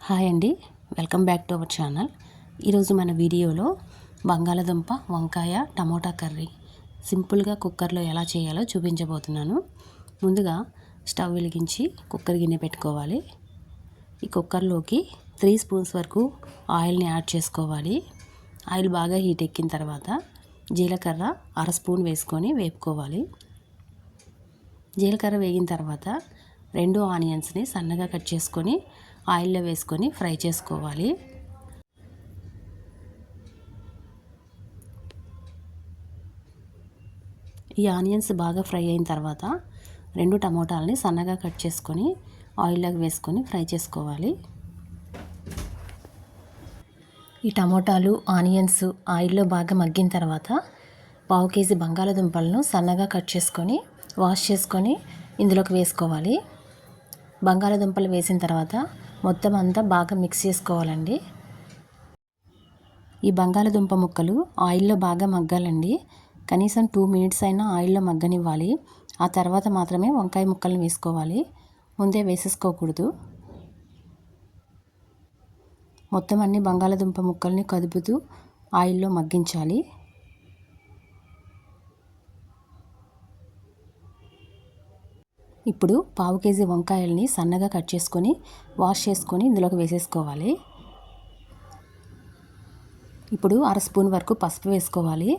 Hi అండి, welcome back to our channel. ఈరోజు మన వీడియోలో బంగాళదుంప వంకాయ టమోటా కర్రీ సింపుల్గా కుక్కర్లో ఎలా చేయాలో చూపించబోతున్నాను. ముందుగా స్టవ్ వెలిగించి కుక్కర్ గిన్నె పెట్టుకోవాలి. ఈ కుక్కర్లోకి 3 స్పూన్స్ వరకు ఆయిల్ని యాడ్ చేసుకోవాలి. ఆయిల్ బాగా హీట్ ఎక్కిన తర్వాత జీలకర్ర 1/2 స్పూన్ వేసుకొని వేపుకోవాలి. జీలకర్ర వేగిన తర్వాత 2 ఆనియన్స్ని సన్నగా కట్ చేసుకొని ఆయిల్లో వేసుకొని ఫ్రై చేసుకోవాలి. ఈ ఆనియన్స్ బాగా ఫ్రై అయిన తర్వాత 2 టమోటాలని సన్నగా కట్ చేసుకొని ఆయిల్లోకి వేసుకొని ఫ్రై చేసుకోవాలి. ఈ టమోటాలు ఆనియన్స్ ఆయిల్లో బాగా మగ్గిన తర్వాత 1/2 కేజీ బంగాళదుంపలను సన్నగా కట్ చేసుకొని వాష్ చేసుకొని ఇందులోకి వేసుకోవాలి. బంగాళదుంపలు వేసిన తర్వాత మొత్తం అంతా బాగా మిక్స్ చేసుకోవాలండి. ఈ బంగాళదుంప ముక్కలు ఆయిల్లో బాగా మగ్గాలండి. కనీసం 2 మినిట్స్ అయినా ఆయిల్లో మగ్గనివ్వాలి. ఆ తర్వాత మాత్రమే వంకాయ ముక్కలను వేసుకోవాలి, ముందే వేసేసుకోకూడదు. మొత్తం అన్ని బంగాళదుంప ముక్కల్ని కదుపుతూ ఆయిల్లో మగ్గించాలి. ఇప్పుడు 1/2 కేజీ వంకాయల్ని సన్నగా కట్ చేసుకొని వాష్ చేసుకొని ఇందులోకి వేసేసుకోవాలి. ఇప్పుడు 1/2 స్పూన్ వరకు పసుపు వేసుకోవాలి.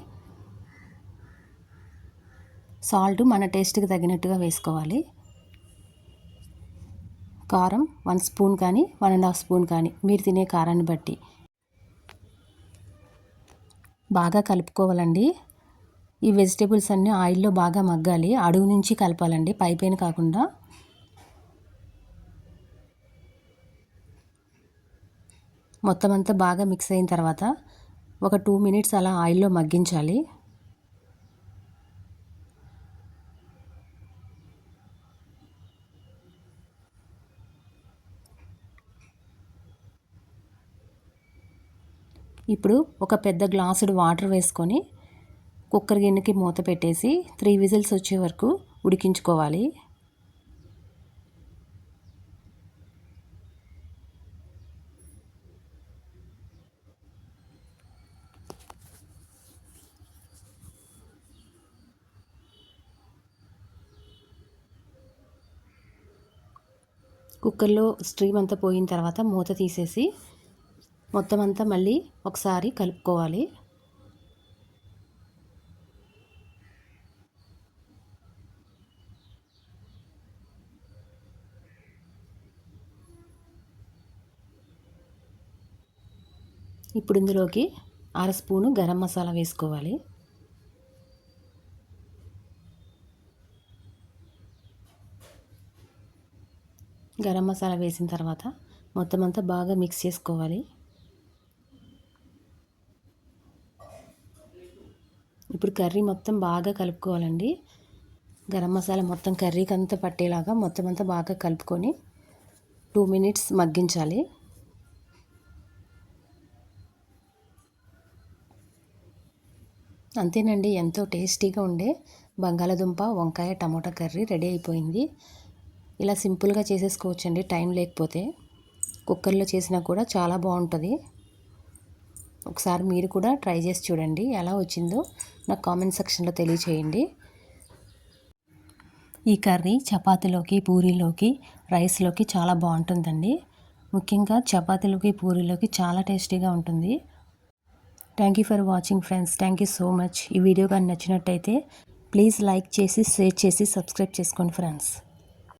సాల్ట్ మన టేస్ట్కి తగినట్టుగా వేసుకోవాలి. కారం 1 స్పూన్ కానీ 1.5 స్పూన్ కానీ మీరు తినే కారాన్ని బట్టి బాగా కలుపుకోవాలండి. ఈ వెజిటేబుల్స్ అన్నీ ఆయిల్లో బాగా మగ్గాలి. అడుగు నుంచి కలపాలండి, పైపైన కాకుండా. మొత్తం అంతా బాగా మిక్స్ అయిన తర్వాత ఒక 2 మినిట్స్ అలా ఆయిల్లో మగ్గించాలి. ఇప్పుడు ఒక పెద్ద గ్లాసుడు వాటర్ వేసుకొని కుక్కర్ గిన్నెకి మూత పెట్టేసి 3 విజిల్స్ వచ్చే వరకు ఉడికించుకోవాలి. కుక్కర్లో స్టీమ్ అంతా పోయిన తర్వాత మూత తీసేసి మొత్తం అంతా మళ్ళీ ఒకసారి కలుపుకోవాలి. ఇప్పుడు ఇందులోకి 1/2 స్పూను గరం మసాలా వేసుకోవాలి. గరం మసాలా వేసిన తర్వాత మొత్తం అంతా బాగా మిక్స్ చేసుకోవాలి. ఇప్పుడు కర్రీ మొత్తం బాగా కలుపుకోవాలండి. గరం మసాలా మొత్తం కర్రీకి అంతా పట్టేలాగా మొత్తం అంతా బాగా కలుపుకొని 2 మినిట్స్ మగ్గించాలి. అంతేనండి, ఎంతో టేస్టీగా ఉండే బంగాళదుంప వంకాయ టమోటా కర్రీ రెడీ అయిపోయింది. ఇలా సింపుల్గా చేసేసుకోవచ్చండి, టైం లేకపోతే. కుక్కర్లో చేసినా కూడా చాలా బాగుంటుంది. ఒకసారి మీరు కూడా ట్రై చేసి చూడండి, ఎలా వచ్చిందో నాకు కామెంట్ సెక్షన్లో తెలియచేయండి. ఈ కర్రీ చపాతీలోకి, పూరీలోకి, రైస్లోకి చాలా బాగుంటుందండి. ముఖ్యంగా చపాతీలోకి, పూరీలోకి చాలా టేస్టీగా ఉంటుంది. Thank you for watching friends. Thank you so much. ఈ వీడియో కానీ నచ్చినట్టయితే ప్లీజ్ లైక్ చేసి, షేర్ చేసి, సబ్స్క్రైబ్ చేసుకోండి ఫ్రెండ్స్.